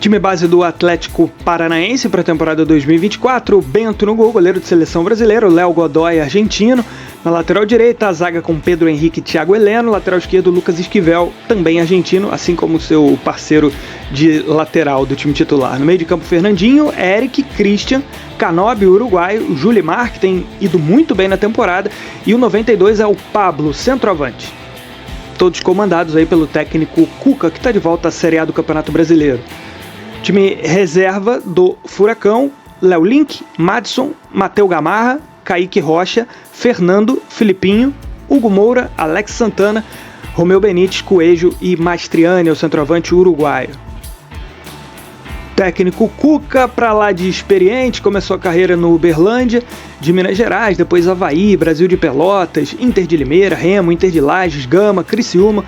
Time base do Atlético Paranaense para a temporada 2024, Bento no gol, goleiro de seleção brasileiro, Léo Godoy, argentino. Na lateral direita, a zaga com Pedro Henrique e Thiago Heleno, lateral esquerdo, Lucas Esquivel, também argentino, assim como seu parceiro de lateral do time titular. No meio de campo, Fernandinho, Eric, Christian, Canobi, uruguaio, Julimar, que tem ido muito bem na temporada, e o 92 é o Pablo, centroavante. Todos comandados aí pelo técnico Cuca, que está de volta à Série A do Campeonato Brasileiro. Time reserva do Furacão, Léo Link, Madison, Mateu Gamarra, Kaique Rocha, Fernando, Filipinho, Hugo Moura, Alex Santana, Romeu Benítez, Coelho e Mastriani, o centroavante uruguaio. Técnico Cuca, para lá de experiente, começou a carreira no Uberlândia, de Minas Gerais, depois Avaí, Brasil de Pelotas, Inter de Limeira, Remo, Inter de Lages, Gama, Criciúma.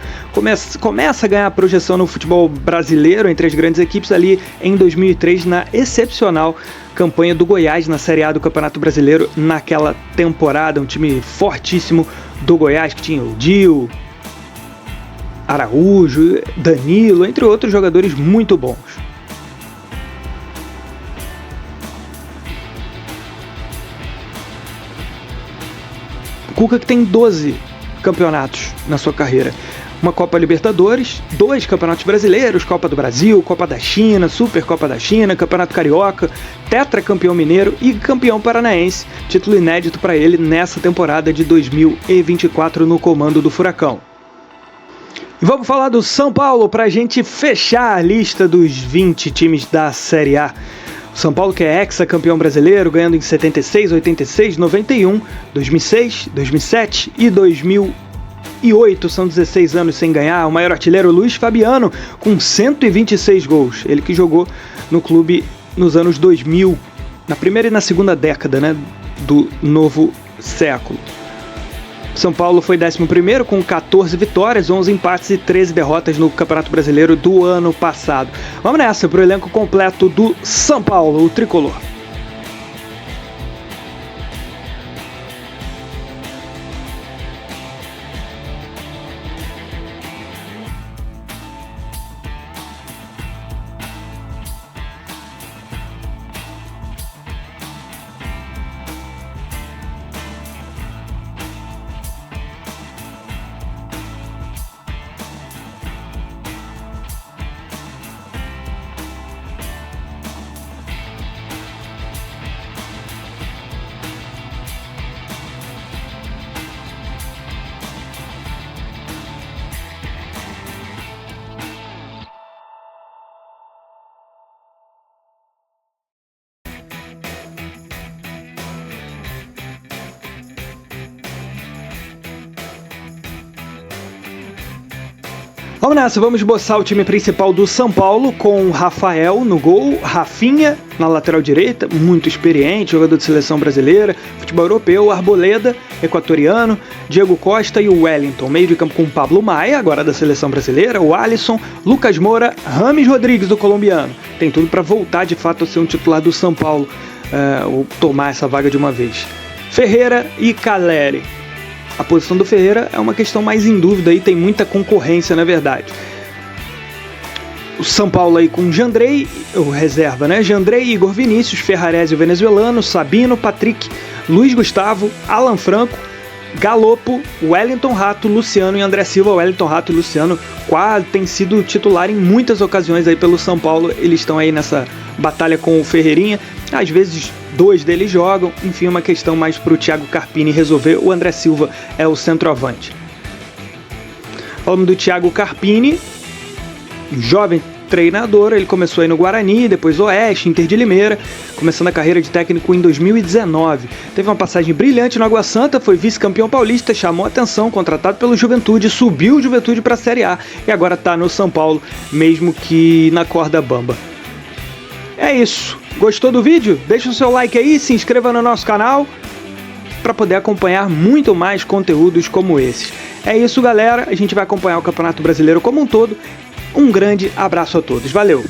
Começa a ganhar projeção no futebol brasileiro entre as grandes equipes ali em 2003, na excepcional campanha do Goiás na Série A do Campeonato Brasileiro naquela temporada. Um time fortíssimo do Goiás, que tinha o Dil, Araújo, Danilo, entre outros jogadores muito bons. Cuca, que tem 12 campeonatos na sua carreira. Uma Copa Libertadores, 2 campeonatos brasileiros, Copa do Brasil, Copa da China, Supercopa da China, Campeonato Carioca, tetracampeão mineiro e campeão paranaense, título inédito para ele nessa temporada de 2024 no comando do Furacão. E vamos falar do São Paulo para a gente fechar a lista dos 20 times da Série A. O São Paulo, que é ex-campeão brasileiro, ganhando em 76, 86, 91, 2006, 2007 e 2008, são 16 anos sem ganhar. O maior artilheiro, Luiz Fabiano, com 126 gols. Ele que jogou no clube nos anos 2000, na primeira e na segunda década, né, do novo século. São Paulo foi 11º com 14 vitórias, 11 empates e 13 derrotas no Campeonato Brasileiro do ano passado. Vamos nessa para o elenco completo do São Paulo, o tricolor. Vamos nessa, vamos esboçar o time principal do São Paulo com Rafael no gol, Rafinha na lateral direita, muito experiente, jogador de seleção brasileira, futebol europeu, Arboleda, equatoriano, Diego Costa e o Wellington. Meio de campo com Pablo Maia, agora da seleção brasileira, o Alisson, Lucas Moura, Rames Rodrigues, do colombiano. Tem tudo para voltar de fato a ser um titular do São Paulo, ou tomar essa vaga de uma vez. Ferreira e Caleri. A posição do Ferreira é uma questão mais em dúvida e tem muita concorrência, na verdade. O São Paulo aí com Jandrei, o reserva, né? Jandrei, Igor Vinícius, Ferrarese, o venezuelano, Sabino, Patrick, Luiz Gustavo, Alan Franco, Galopo, Wellington Rato, Luciano e André Silva. Wellington Rato e Luciano quase têm sido titular em muitas ocasiões aí pelo São Paulo. Eles estão aí nessa batalha com o Ferreirinha. Às vezes 2 deles jogam, enfim, uma questão mais para o Thiago Carpini resolver. O André Silva é o centroavante. Falando do Thiago Carpini, jovem treinador, ele começou aí no Guarani, depois Oeste, Inter de Limeira, começando a carreira de técnico em 2019. Teve uma passagem brilhante no Água Santa, foi vice-campeão paulista, chamou atenção, contratado pelo Juventude, subiu o Juventude para a Série A e agora está no São Paulo, mesmo que na corda bamba. É isso. Gostou do vídeo? Deixa o seu like aí, se inscreva no nosso canal para poder acompanhar muito mais conteúdos como esses. É isso, galera. A gente vai acompanhar o Campeonato Brasileiro como um todo. Um grande abraço a todos. Valeu!